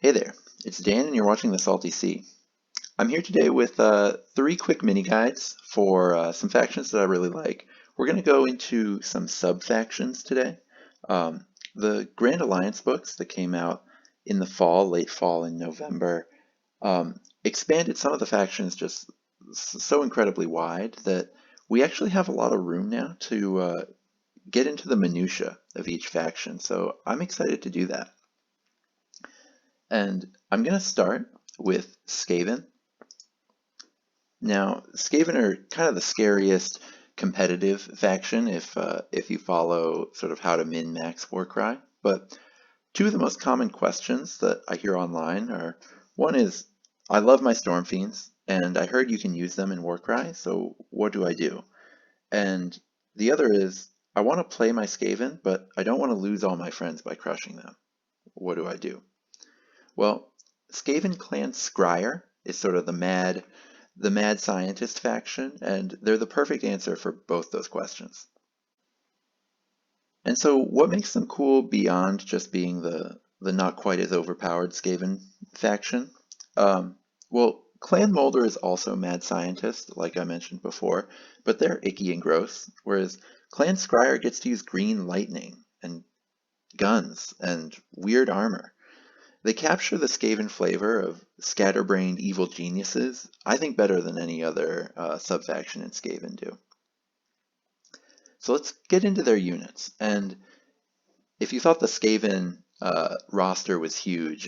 Hey there, it's Dan and you're watching The Salty Sea. I'm here today with three quick mini guides for some factions that I really like. We're going to go into some sub-factions today. The Grand Alliance books that came out in the fall, late fall in November, expanded some of the factions just so incredibly wide that we actually have a lot of room now to get into the minutia of each faction, so I'm excited to do that. And I'm going to start with Skaven. Now, Skaven are kind of the scariest competitive faction if you follow sort of how to min-max Warcry. But two of the most common questions that I hear online are, one is, I love my Storm Fiends, and I heard you can use them in Warcry, so what do I do? And the other is, I want to play my Skaven, but I don't want to lose all my friends by crushing them. What do I do? Well, Skaven clan Skryre is sort of the mad scientist faction, and they're the perfect answer for both those questions. And so what makes them cool beyond just being the not quite as overpowered Skaven faction? Well, Clan Molder is also mad scientist, like I mentioned before, but they're icky and gross, whereas Clan Skryre gets to use green lightning and guns and weird armor. They capture the Skaven flavor of scatterbrained evil geniuses, I think better than any other subfaction in Skaven do. So let's get into their units. And if you thought the Skaven roster was huge,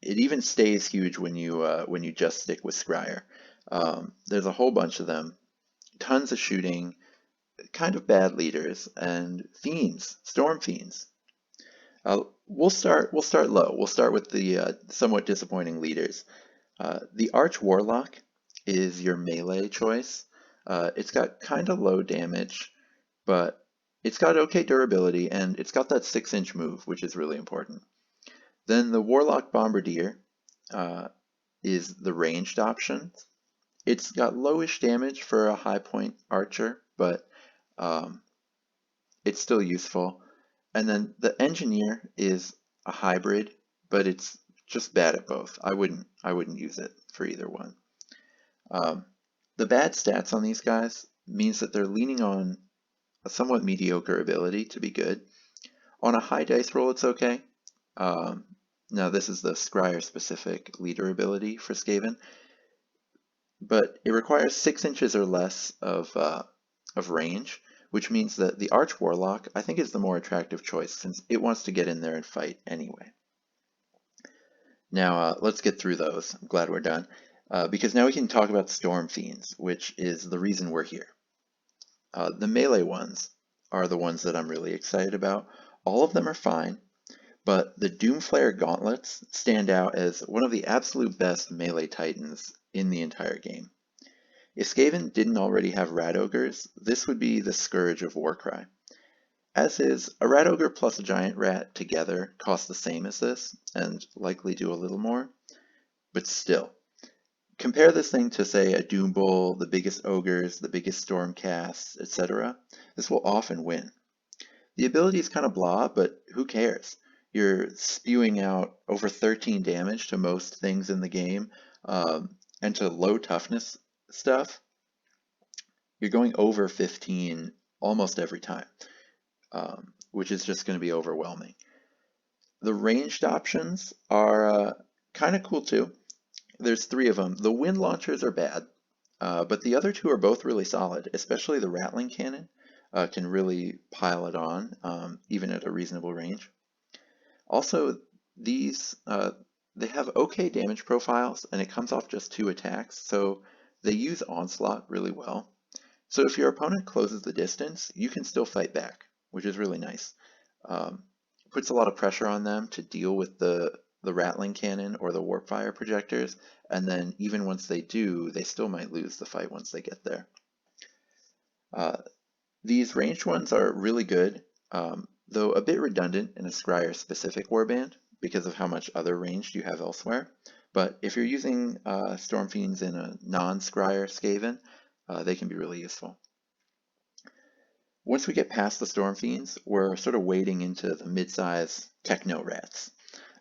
it even stays huge when you just stick with Skryre. There's a whole bunch of them, tons of shooting, kind of bad leaders, and Fiends, Storm Fiends. We'll start low. We'll start with the somewhat disappointing leaders. The Arch Warlock is your melee choice. It's got kind of low damage, but it's got okay durability, and it's got that 6-inch move, which is really important. Then the Warlock Bombardier is the ranged option. It's got lowish damage for a high point archer, but it's still useful. And then the Engineer is a hybrid, but it's just bad at both. I wouldn't use it for either one. The bad stats on these guys means that they're leaning on a somewhat mediocre ability to be good. On a high dice roll, it's okay. Now this is the Skryre specific leader ability for Skaven, but it requires 6 inches or less of range, which means that the Arch Warlock, I think, is the more attractive choice since it wants to get in there and fight anyway. Now, let's get through those. I'm glad we're done, because now we can talk about Storm Fiends, which is the reason we're here. The melee ones are the ones that I'm really excited about. All of them are fine, but the Doomflare Gauntlets stand out as one of the absolute best melee titans in the entire game. If Skaven didn't already have Rat Ogres, this would be the scourge of Warcry. As is, a Rat Ogre plus a Giant Rat together cost the same as this, and likely do a little more, but still. Compare this thing to, say, a Doom Bull, the biggest Ogres, the biggest Stormcasts, etc. This will often win. The ability is kind of blah, but who cares? You're spewing out over 13 damage to most things in the game, and to low toughness stuff, you're going over 15 almost every time, which is just going to be overwhelming. The ranged options are kind of cool too. There's 3 of them. The wind launchers are bad, but the other 2 are both really solid, especially the Rattling Cannon can really pile it on, even at a reasonable range. Also, these they have okay damage profiles, and it comes off just 2 attacks, so they use Onslaught really well. So if your opponent closes the distance, you can still fight back, which is really nice. Puts a lot of pressure on them to deal with the Rattling Cannon or the Warp Fire projectors, and then even once they do, they still might lose the fight once they get there. These ranged ones are really good, though a bit redundant in a Skryre specific warband because of how much other ranged you have elsewhere. But if you're using Storm Fiends in a non-Skryre Skaven, they can be really useful. Once we get past the Storm Fiends, we're sort of wading into the mid-size Techno Rats.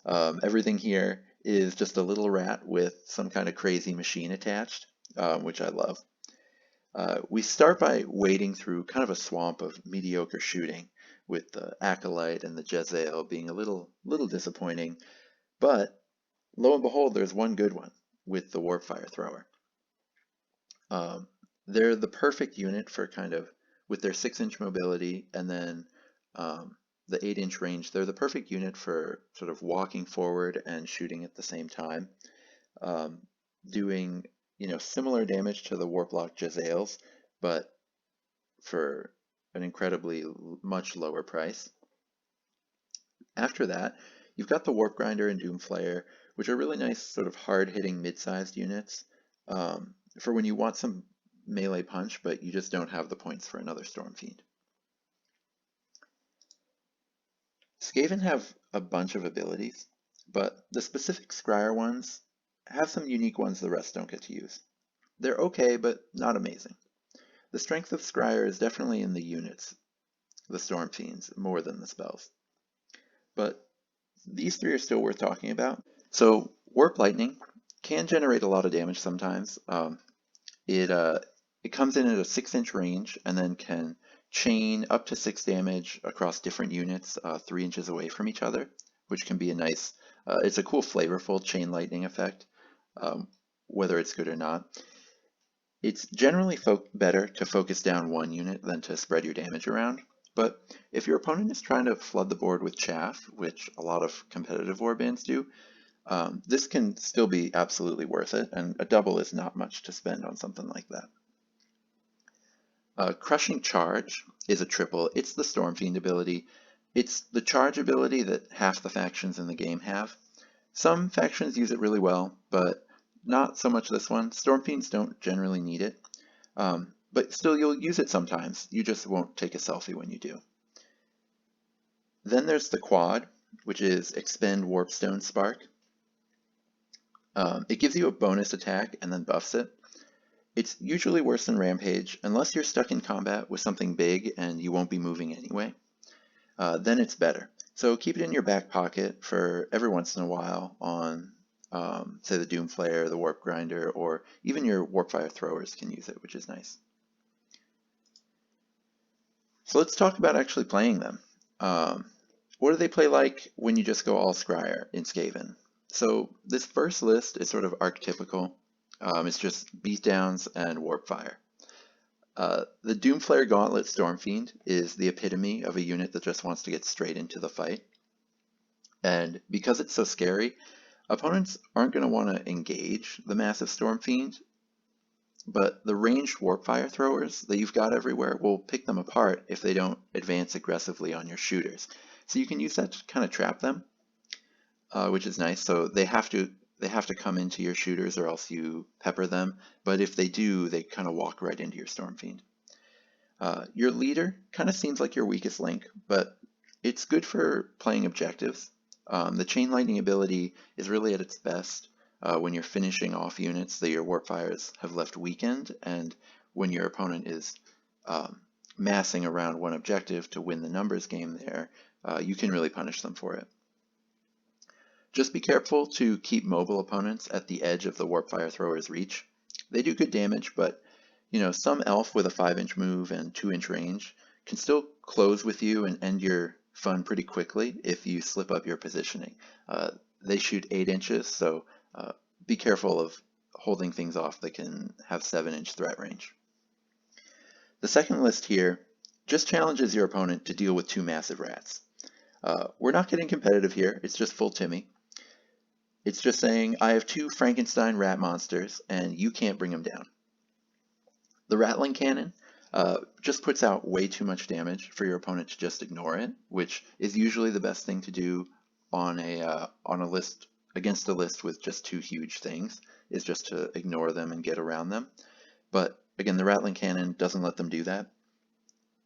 Everything here is just a little rat with some kind of crazy machine attached, which I love. We start by wading through kind of a swamp of mediocre shooting, with the Acolyte and the Jezzail being a little disappointing, but lo and behold, there's one good one with the Warpfire Thrower. They're the perfect unit for kind of, with their 6-inch mobility and then the 8-inch range, they're the perfect unit for sort of walking forward and shooting at the same time, doing similar damage to the Warplock Jezzails, but for an incredibly much lower price. After that, you've got the Warp Grinder and Doomflayer, which are really nice sort of hard-hitting mid-sized units for when you want some melee punch, but you just don't have the points for another Storm Fiend. Skaven have a bunch of abilities, but the specific Skryre ones have some unique ones the rest don't get to use. They're okay, but not amazing. The strength of Skryre is definitely in the units, the Storm Fiends, more than the spells. But these three are still worth talking about. So Warp Lightning can generate a lot of damage sometimes. It comes in at a 6-inch range and then can chain up to 6 damage across different units 3 inches away from each other, which can be a nice, it's a cool flavorful chain lightning effect, whether it's good or not. It's generally better to focus down one unit than to spread your damage around, but if your opponent is trying to flood the board with chaff, which a lot of competitive warbands do, this can still be absolutely worth it, and a double is not much to spend on something like that. Crushing Charge is a triple. It's the Storm Fiend ability. It's the charge ability that half the factions in the game have. Some factions use it really well, but not so much this one. Storm Fiends don't generally need it, but still you'll use it sometimes. You just won't take a selfie when you do. Then there's the Quad, which is Expend Warpstone Spark. It gives you a bonus attack and then buffs it. It's usually worse than Rampage, unless you're stuck in combat with something big and you won't be moving anyway. Then it's better. So keep it in your back pocket for every once in a while on, say, the Doomflayer, the Warp Grinder, or even your Warpfire Throwers can use it, which is nice. So let's talk about actually playing them. What do they play like when you just go all Skryre in Skaven? So this first list is sort of archetypical. It's just beatdowns and Warpfire. The Doomflayer Gauntlet Stormfiend is the epitome of a unit that just wants to get straight into the fight. And because it's so scary, opponents aren't going to want to engage the massive Stormfiend, but the ranged Warpfire Throwers that you've got everywhere will pick them apart if they don't advance aggressively on your shooters. So you can use that to kind of trap them, which is nice. So they have to come into your shooters or else you pepper them, but if they do, they kind of walk right into your Stormfiend. Your leader kind of seems like your weakest link, but it's good for playing objectives. The Chain Lightning ability is really at its best when you're finishing off units that your Warpfires have left weakened, and when your opponent is massing around one objective to win the numbers game there, you can really punish them for it. Just be careful to keep mobile opponents at the edge of the Warpfire Thrower's reach. They do good damage, but some elf with a 5-inch move and 2-inch range can still close with you and end your fun pretty quickly if you slip up your positioning. They shoot 8 inches, so be careful of holding things off that can have 7-inch threat range. The second list here just challenges your opponent to deal with 2 massive rats. We're not getting competitive here, it's just full Timmy. It's just saying, I have 2 Frankenstein rat monsters, and you can't bring them down. The Rattling Cannon just puts out way too much damage for your opponent to just ignore it, which is usually the best thing to do on a list, against a list with just 2 huge things, is just to ignore them and get around them. But again, the Rattling Cannon doesn't let them do that.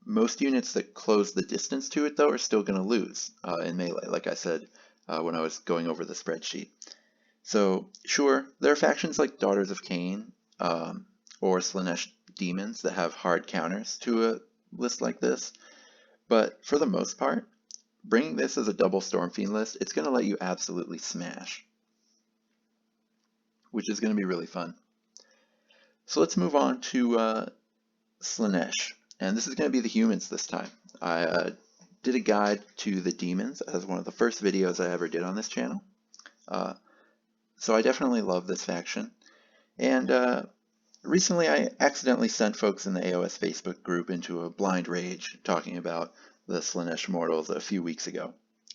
Most units that close the distance to it, though, are still going to lose in melee, like I said when I was going over the spreadsheet. So, sure, there are factions like Daughters of Cain or Slaanesh Demons that have hard counters to a list like this, but for the most part, bringing this as a double Stormfiend list, it's going to let you absolutely smash, which is going to be really fun. So let's move on to Slaanesh, and this is going to be the humans this time. I did a guide to the demons as one of the first videos I ever did on this channel. So I definitely love this faction. And recently I accidentally sent folks in the AOS Facebook group into a blind rage talking about the Slaanesh mortals a few weeks ago.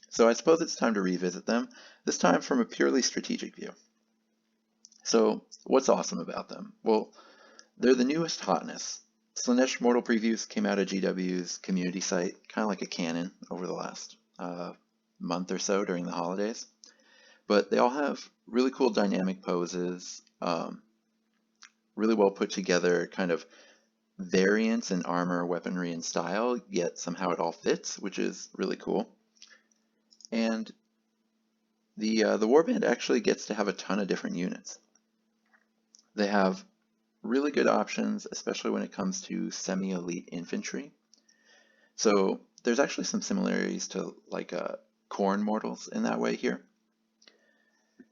So I suppose it's time to revisit them, this time from a purely strategic view. So what's awesome about them? Well, they're the newest hotness. Slaanesh mortal previews came out of GW's community site, kind of like a canon over the last month or so during the holidays. But they all have really cool dynamic poses, really well put together kind of variants in armor, weaponry, and style, yet somehow it all fits, which is really cool. And the warband actually gets to have a ton of different units. They have really good options, especially when it comes to semi-elite infantry. So there's actually some similarities to like Khorne mortals in that way here.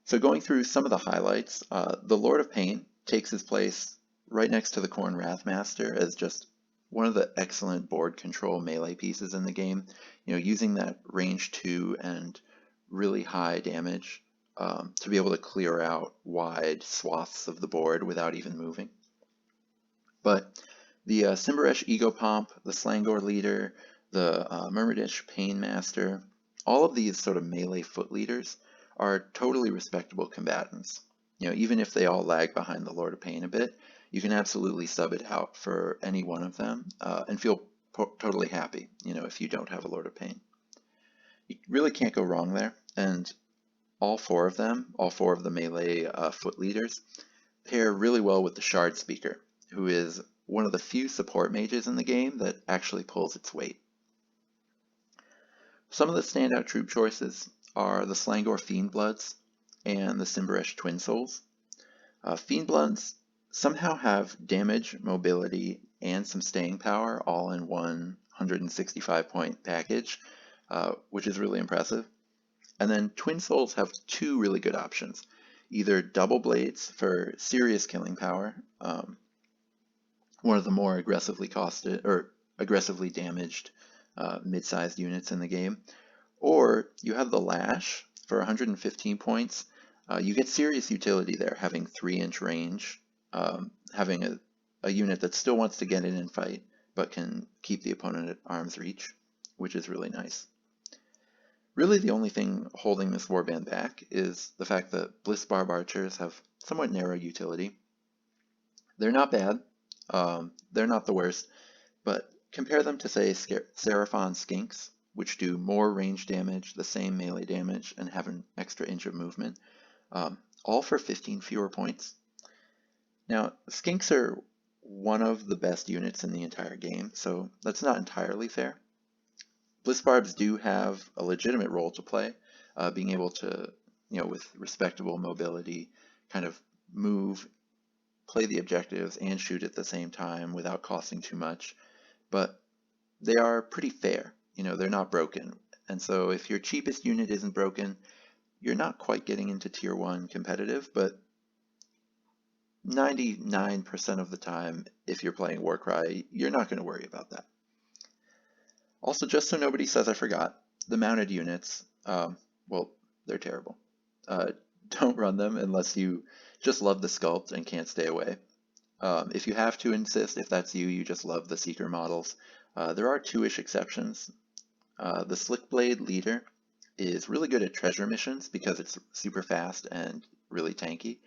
So going through some of the highlights, the Lord of Pain takes his place right next to the Khorne Wrathmaster as just one of the excellent board control melee pieces in the game. You know, using that range 2 and really high damage to be able to clear out wide swaths of the board without even moving. But the Symbaresh Egopomp, the Slangor Leader, the Myrmidish Pain Master, all of these sort of melee foot leaders are totally respectable combatants. You know, even if they all lag behind the Lord of Pain a bit, you can absolutely sub it out for any one of them and feel totally happy, you know, if you don't have a Lord of Pain. You really can't go wrong there, and all four of them, all four of the melee foot leaders, pair really well with the Shardspeaker, who is one of the few support mages in the game that actually pulls its weight. Some of the standout troop choices are the Slangor Fiendbloods and the Symbaresh Twinsouls. Fiendbloods somehow have damage, mobility, and some staying power all in one 165-point package, which is really impressive. And then Twinsouls have two really good options. Either double blades for serious killing power, one of the more aggressively costed or aggressively damaged mid-sized units in the game, or you have the Lash for 115 points. You get serious utility there, having 3-inch range, having a unit that still wants to get in and fight, but can keep the opponent at arm's reach, which is really nice. Really the only thing holding this warband back is the fact that Blissbarb archers have somewhat narrow utility. They're not bad, they're not the worst, but compare them to, say, Seraphon Skinks, which do more range damage, the same melee damage, and have an extra inch of movement, all for 15 fewer points. Now, Skinks are one of the best units in the entire game, so that's not entirely fair. Blissbarbs do have a legitimate role to play, being able to, you know, with respectable mobility, kind of move, play the objectives, and shoot at the same time without costing too much. But they are pretty fair, you know, they're not broken. And so if your cheapest unit isn't broken, you're not quite getting into tier 1 competitive, but 99% of the time, if you're playing Warcry, you're not going to worry about that. Also, just so nobody says I forgot, the mounted units, well, they're terrible. Don't run them unless you just love the sculpt and can't stay away. If you have to insist, if that's you, you just love the Seeker models. There are 2-ish exceptions. The Slickblade Leader is really good at treasure missions because it's super fast and really tanky.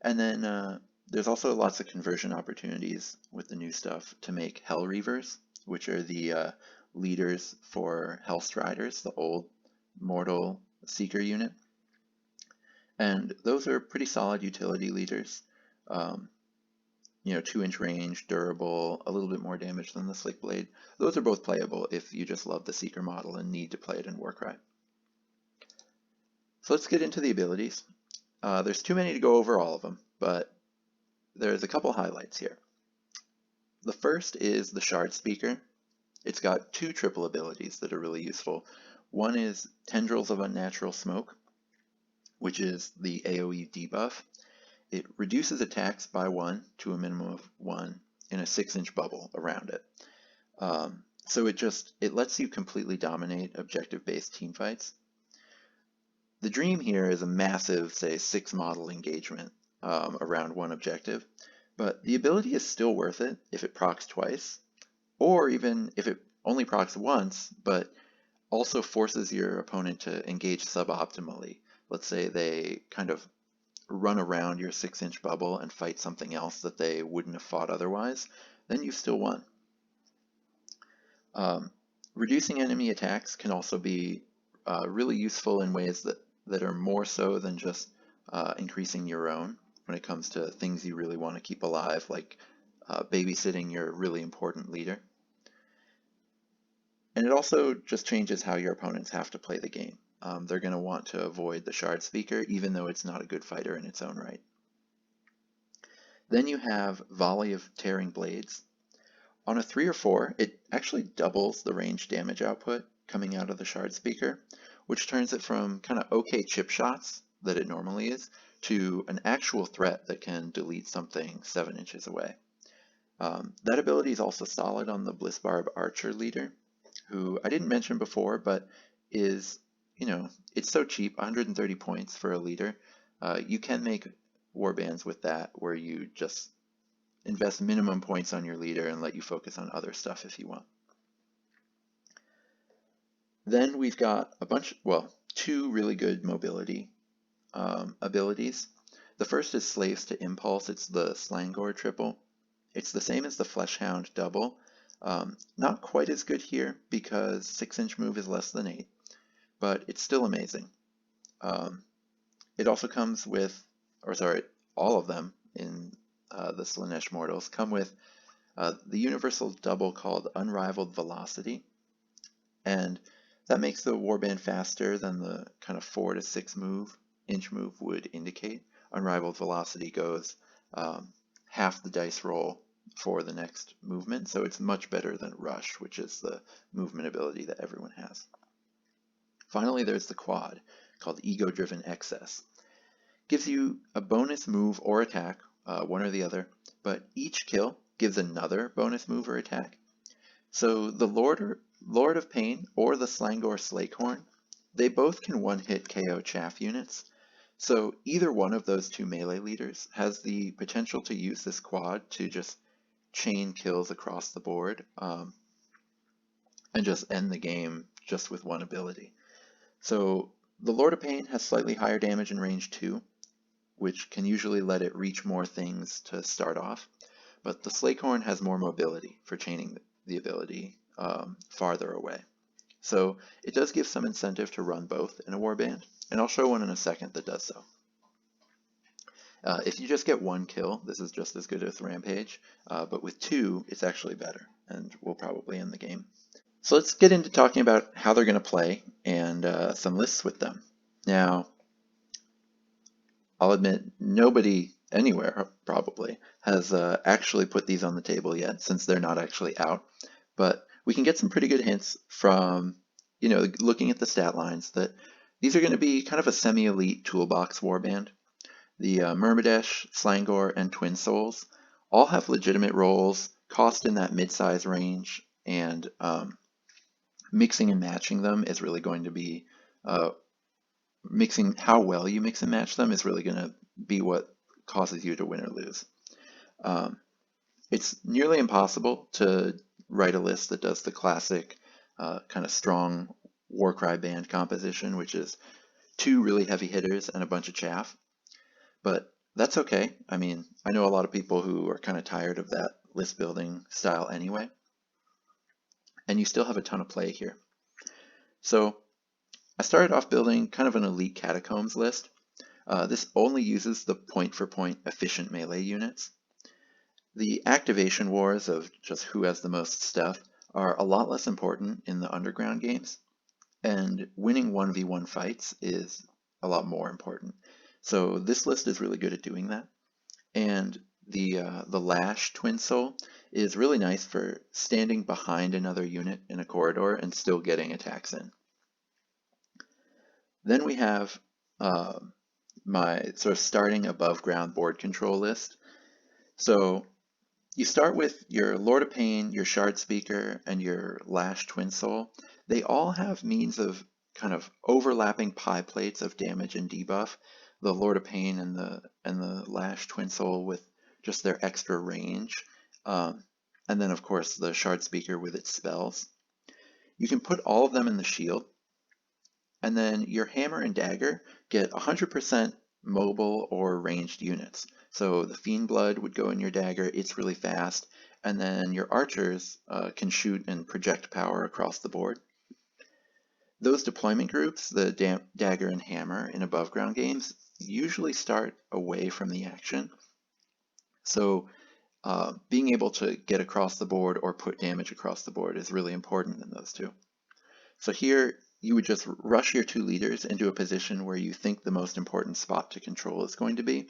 And then there's also lots of conversion opportunities with the new stuff to make Hell Reavers, which are the leaders for Hellstriders, the old mortal Seeker unit. And those are pretty solid utility leaders. You know, 2-inch range, durable, a little bit more damage than the Slickblade. Those are both playable if you just love the Seeker model and need to play it in Warcry. So let's get into the abilities. There's too many to go over all of them, but there's a couple highlights here. The first is the Shardspeaker. It's got 2 triple abilities that are really useful. One is Tendrils of Unnatural Smoke, which is the AoE debuff. It reduces attacks by 1 to a minimum of 1 in a 6-inch bubble around it. So it lets you completely dominate objective-based teamfights. The dream here is a massive, say, 6-model engagement around one objective, but the ability is still worth it if it procs twice, or even if it only procs once, but also forces your opponent to engage suboptimally. Let's say they kind of run around your 6-inch bubble and fight something else that they wouldn't have fought otherwise, then you've still won. Reducing enemy attacks can also be really useful in ways that are more so than just increasing your own when it comes to things you really want to keep alive, like babysitting your really important leader. And it also just changes how your opponents have to play the game. They're going to want to avoid the Shardspeaker, even though it's not a good fighter in its own right. Then you have Volley of Tearing Blades. On a 3 or 4, it actually doubles the range damage output coming out of the Shardspeaker, which turns it from kind of okay chip shots that it normally is to an actual threat that can delete something 7 inches away. That ability is also solid on the Blissbarb Archer leader, who I didn't mention before, but is, it's so cheap, 130 points for a leader. You can make warbands with that, where you just invest minimum points on your leader and let you focus on other stuff if you want. Then we've got two really good mobility abilities. The first is Slaves to Impulse. It's the Slangor triple. It's the same as the Fleshhound double. Not quite as good here because 6-inch move is less than 8, but it's still amazing. It also comes with, all of them in the Slaanesh Mortals come with the universal double called Unrivaled Velocity, and that makes the warband faster than the kind of 4 to 6 inch move would indicate. Unrivaled Velocity goes half the dice roll for the next movement, so it's much better than Rush, which is the movement ability that everyone has. Finally, there's the quad, called Ego-Driven Excess. Gives you a bonus move or attack, one or the other, but each kill gives another bonus move or attack. So the Lord of Pain or the Slangor Slakehorn, they both can one-hit KO chaff units. So either one of those two melee leaders has the potential to use this quad to just chain kills across the board and just end the game just with one ability. So the Lord of Pain has slightly higher damage in range 2, which can usually let it reach more things to start off, but the Slakehorn has more mobility for chaining the ability farther away. So it does give some incentive to run both in a warband, and I'll show one in a second that does so. If you just get 1 kill, this is just as good as Rampage, but with 2, it's actually better, and we'll probably end the game. So let's get into talking about how they're going to play and some lists with them. Now, I'll admit nobody anywhere probably has actually put these on the table yet, since they're not actually out, but we can get some pretty good hints from looking at the stat lines that these are going to be kind of a semi-elite toolbox warband. The Myrmidesh, Slangor, and Twinsouls all have legitimate roles, cost in that mid-size range, and mixing and matching them is really going to be how well you mix and match them is really going to be what causes you to win or lose. It's nearly impossible to write a list that does the classic kind of strong Warcry band composition, which is 2 really heavy hitters and a bunch of chaff. But that's okay. I mean, I know a lot of people who are kind of tired of that list building style anyway, and you still have a ton of play here. So I started off building kind of an elite Catacombs list. This only uses the point-for-point efficient melee units. The activation wars of just who has the most stuff are a lot less important in the underground games, and winning 1v1 fights is a lot more important. So this list is really good at doing that. And the Lash Twinsoul is really nice for standing behind another unit in a corridor and still getting attacks in. Then we have my sort of starting above ground board control list. So you start with your Lord of Pain, your Shardspeaker, and your Lash Twinsoul. They all have means of kind of overlapping pie plates of damage and debuff. The Lord of Pain and the Lash Twinsoul with just their extra range, and then of course the Shardspeaker with its spells. You can put all of them in the shield, and then your Hammer and Dagger get 100% mobile or ranged units. So the Fiend Blood would go in your dagger, it's really fast, and then your archers can shoot and project power across the board. Those deployment groups, the dagger and hammer in above ground games, usually start away from the action. So being able to get across the board or put damage across the board is really important in those two. So here you would just rush your two leaders into a position where you think the most important spot to control is going to be.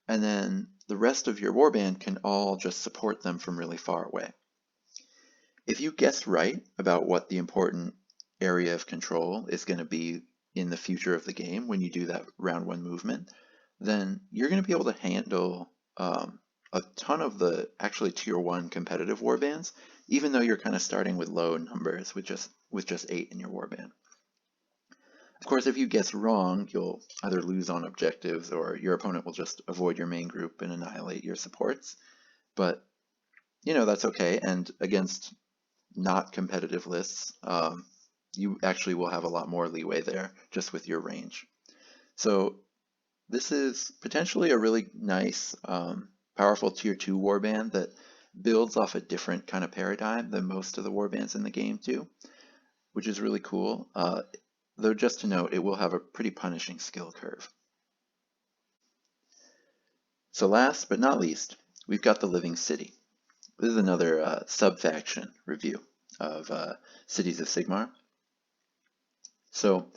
And then the rest of your warband can all just support them from really far away. If you guess right about what the important area of control is going to be in the future of the game when you do that round one movement, then you're going to be able to handle a ton of the actually tier 1 competitive warbands, even though you're kind of starting with low numbers with just 8 in your warband. Of course, if you guess wrong, you'll either lose on objectives or your opponent will just avoid your main group and annihilate your supports. But, you know, that's okay. And against not competitive lists, you actually will have a lot more leeway there just with your range. So this is potentially a really nice, powerful tier 2 warband that builds off a different kind of paradigm than most of the warbands in the game do, which is really cool. Though just to note, it will have a pretty punishing skill curve. So last but not least, we've got the Living City. This is another sub-faction review of Cities of Sigmar. So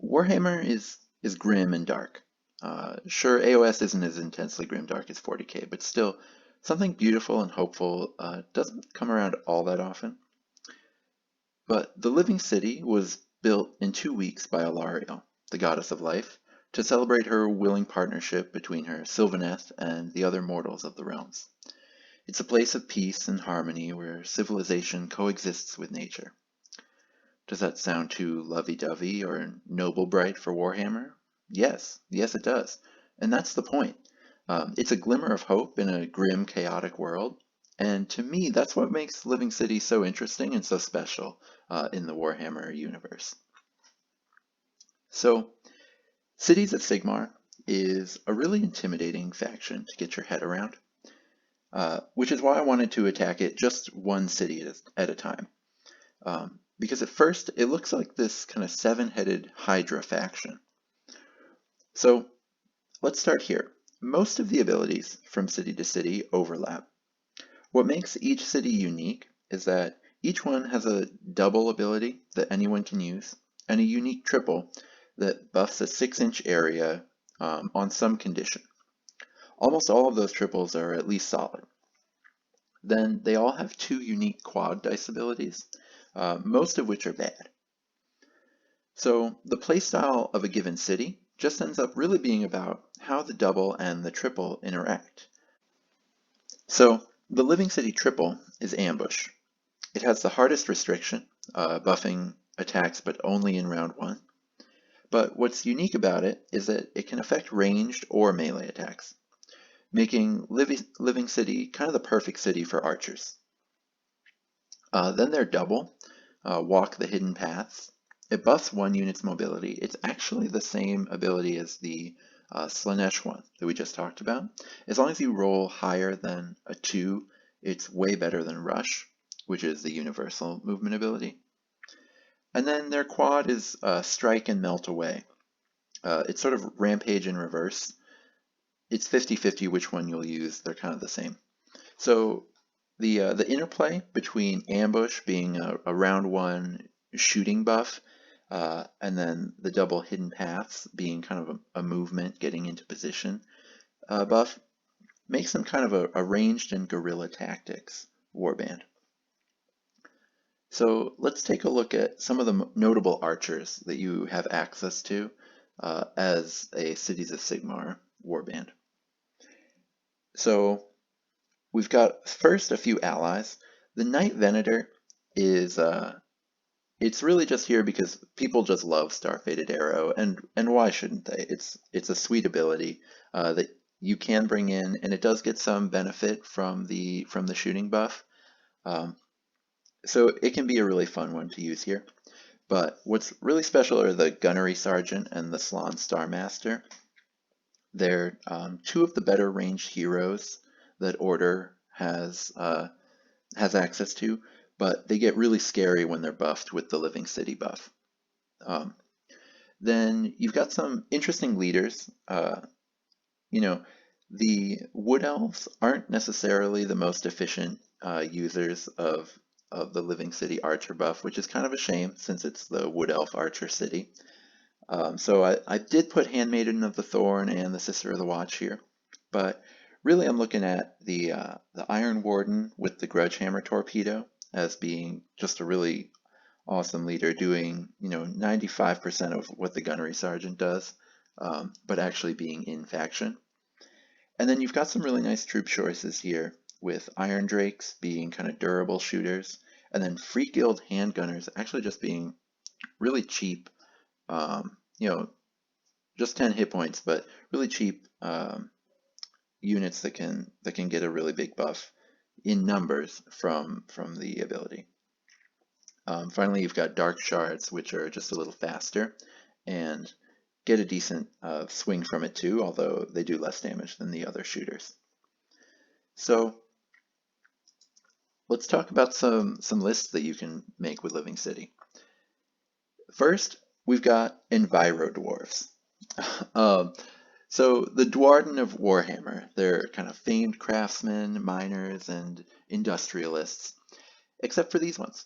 Warhammer is grim and dark. Sure, AOS isn't as intensely grim-dark as 40k, but still, something beautiful and hopeful doesn't come around all that often. But the Living City was built in 2 weeks by Alariel, the goddess of life, to celebrate her willing partnership between her Sylvaneth and the other mortals of the realms. It's a place of peace and harmony where civilization coexists with nature. Does that sound too lovey-dovey or noble-bright for Warhammer? Yes, it does. And that's the point. It's a glimmer of hope in a grim, chaotic world. And to me, that's what makes Living City so interesting and so special in the Warhammer universe. So, Cities of Sigmar is a really intimidating faction to get your head around, which is why I wanted to attack it just one city at a time. Because at first, it looks like this kind of 7-headed Hydra faction. So let's start here. Most of the abilities from city to city overlap. What makes each city unique is that each one has a double ability that anyone can use, and a unique triple that buffs a 6-inch area on some condition. Almost all of those triples are at least solid. Then they all have 2 unique quad dice abilities, most of which are bad. So the playstyle of a given city just ends up really being about how the double and the triple interact. So the Living City triple is Ambush. It has the hardest restriction, buffing attacks but only in round 1. But what's unique about it is that it can affect ranged or melee attacks, making Living City kind of the perfect city for archers. Then their double, Walk the Hidden Paths. It buffs 1 unit's mobility. It's actually the same ability as the Slaanesh one that we just talked about. As long as you roll higher than a 2, it's way better than Rush, which is the universal movement ability. And then their quad is Strike and Melt Away. It's sort of Rampage in reverse. It's 50-50 which one you'll use. They're kind of the same. So the interplay between Ambush being a round 1 shooting buff, and then the double Hidden Paths being kind of a movement, getting into position buff, makes them kind of a ranged and guerrilla tactics warband. So let's take a look at some of the notable archers that you have access to as a Cities of Sigmar warband. So we've got first a few allies. The Knight Venator is it's really just here because people just love Star-Fated Arrow, and why shouldn't they? It's a sweet ability that you can bring in, and it does get some benefit from the shooting buff. So it can be a really fun one to use here. But what's really special are the Gunnery Sergeant and the Slann Starmaster. They're two of the better ranged heroes that Order has access to, but they get really scary when they're buffed with the Living City buff. Then you've got some interesting leaders. You know, the Wood Elves aren't necessarily the most efficient users of the Living City Archer buff, which is kind of a shame since it's the Wood Elf Archer city. So I did put Handmaiden of the Thorn and the Sister of the Watch here, but really I'm looking at the Iron Warden with the Grudge Hammer Torpedo as being just a really awesome leader, doing 95% of what the Gunnery Sergeant does, but actually being in faction. And then you've got some really nice troop choices here with Iron Drakes being kind of durable shooters, and then Free Guild Handgunners actually just being really cheap, just 10 hit points, but really cheap units that can get a really big buff in numbers from the ability. Finally, you've got Dark Shards, which are just a little faster and get a decent swing from it too, although they do less damage than the other shooters. So let's talk about some lists that you can make with Living City. First, we've got Enviro Dwarfs. So the Dwarden of Warhammer, they're kind of famed craftsmen, miners, and industrialists, except for these ones.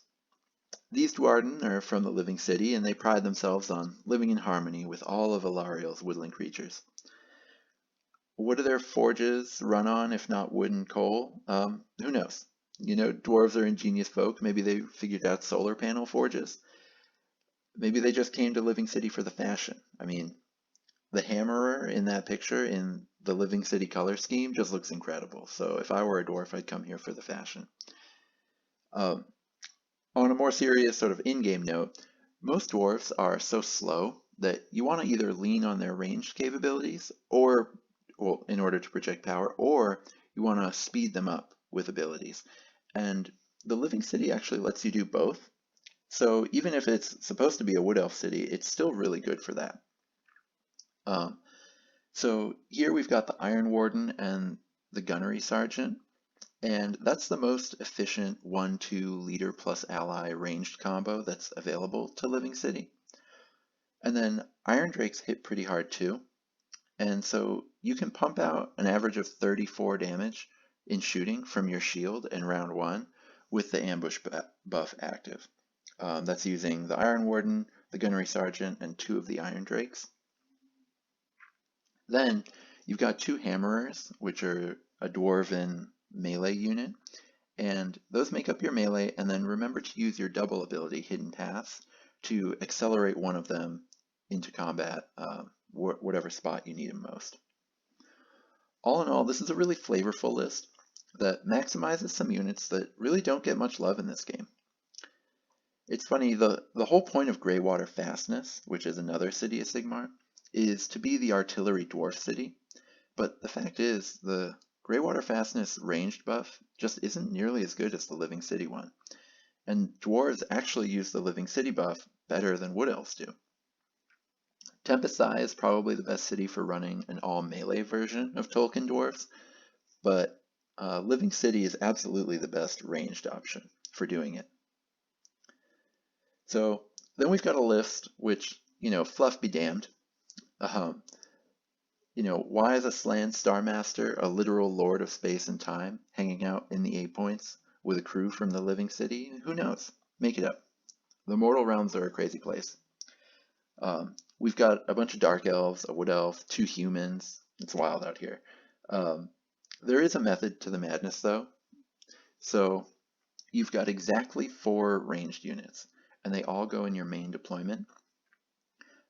These Dwarden are from the Living City, and they pride themselves on living in harmony with all of Alariel's woodland creatures. What do their forges run on if not wood and coal? Who knows? Dwarves are ingenious folk. Maybe they figured out solar panel forges. Maybe they just came to Living City for the fashion. I mean, the hammerer in that picture in the Living City color scheme just looks incredible. So if I were a dwarf, I'd come here for the fashion. On a more serious sort of in-game note, most dwarves are so slow that you want to either lean on their ranged capabilities in order to project power, or you want to speed them up with abilities. And the Living City actually lets you do both. So even if it's supposed to be a Wood Elf city, it's still really good for that. So here we've got the Iron Warden and the Gunnery Sergeant, and that's the most efficient 1-2 leader plus ally ranged combo that's available to Living City. And then Iron Drakes hit pretty hard too, and so you can pump out an average of 34 damage in shooting from your shield in round 1 with the ambush buff active. That's using the Iron Warden, the Gunnery Sergeant, and 2 of the Iron Drakes. Then you've got 2 Hammerers, which are a Dwarven melee unit, and those make up your melee, and then remember to use your double ability, Hidden Paths, to accelerate one of them into combat, whatever spot you need them most. All in all, this is a really flavorful list that maximizes some units that really don't get much love in this game. It's funny, the whole point of Greywater Fastness, which is another city of Sigmar, is to be the artillery dwarf city, but the fact is the Greywater Fastness ranged buff just isn't nearly as good as the Living City one, and dwarves actually use the Living City buff better than Wood Elves do. Tempest Eye is probably the best city for running an all melee version of Tolkien dwarves, but Living City is absolutely the best ranged option for doing it. So then we've got a list which, fluff be damned. Why is a Slann Starmaster a literal lord of space and time hanging out in the 8 points with a crew from the Living City? Who knows? Make it up. The mortal realms are a crazy place. We've got a bunch of dark elves, a wood elf, 2 humans. It's wild out here. There is a method to the madness though. So you've got exactly 4 ranged units, and they all go in your main deployment.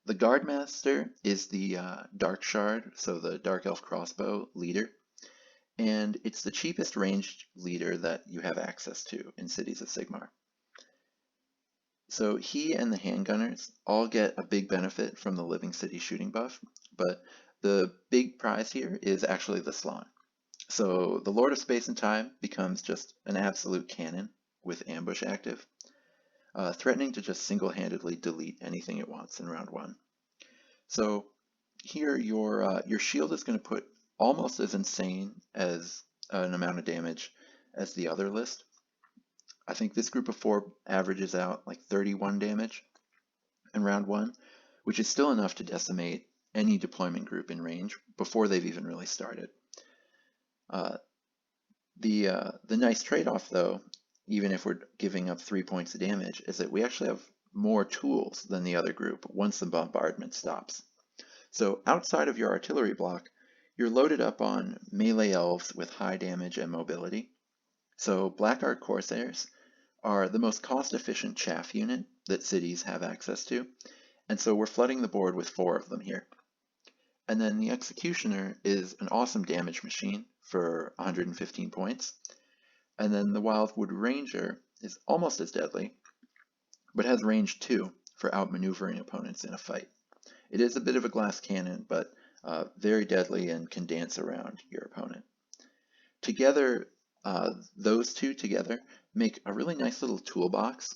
The Guardmaster is the Dark Shard, so the Dark Elf Crossbow leader, and it's the cheapest ranged leader that you have access to in Cities of Sigmar. So he and the handgunners all get a big benefit from the Living City shooting buff, but the big prize here is actually the Slaanesh. So the Lord of Space and Time becomes just an absolute cannon with ambush active, threatening to just single-handedly delete anything it wants in round 1. So here your shield is going to put almost as insane as an amount of damage as the other list. I think this group of 4 averages out like 31 damage in round 1, which is still enough to decimate any deployment group in range before they've even really started. The nice trade-off, though, even if we're giving up 3 points of damage, is that we actually have more tools than the other group once the bombardment stops. So outside of your artillery block, you're loaded up on melee elves with high damage and mobility. So Blackguard Corsairs are the most cost-efficient chaff unit that cities have access to, and so we're flooding the board with 4 of them here. And then the Executioner is an awesome damage machine for 115 points. And then the Wildwood Ranger is almost as deadly, but has range 2 for outmaneuvering opponents in a fight. It is a bit of a glass cannon, but very deadly and can dance around your opponent. Together, those two together make a really nice little toolbox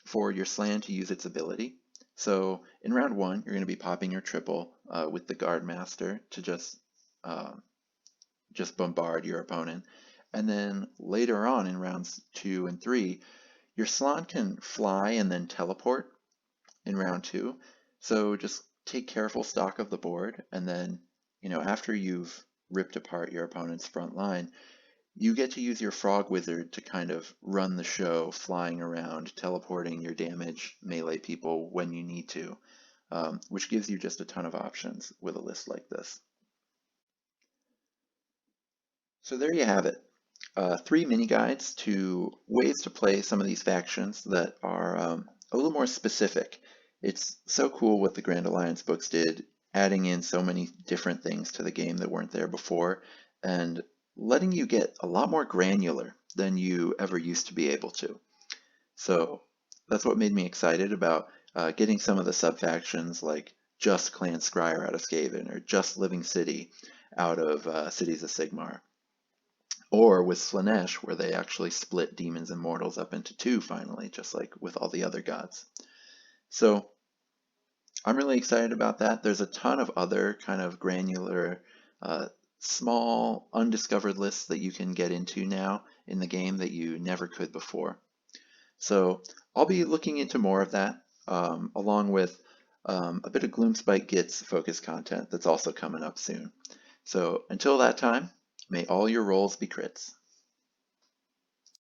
for your Slan to use its ability. So in round 1, you're going to be popping your triple with the Guardmaster to just bombard your opponent. And then later on in rounds 2 and 3, your Slan can fly and then teleport in round 2. So just take careful stock of the board, and then, after you've ripped apart your opponent's front line, you get to use your Frog Wizard to kind of run the show, flying around, teleporting your damage melee people when you need to, which gives you just a ton of options with a list like this. So there you have it. 3 mini guides to ways to play some of these factions that are a little more specific. It's so cool what the Grand Alliance books did, adding in so many different things to the game that weren't there before, and letting you get a lot more granular than you ever used to be able to. So that's what made me excited about getting some of the sub-factions like just Clan Skryre out of Skaven, or just Living City out of Cities of Sigmar. Or with Slaanesh, where they actually split demons and mortals up into 2 finally, just like with all the other gods. So I'm really excited about that. There's a ton of other kind of granular, small, undiscovered lists that you can get into now in the game that you never could before. So I'll be looking into more of that, along with a bit of Gloomspite Gitz focused content that's also coming up soon. So until that time, may all your rolls be crits.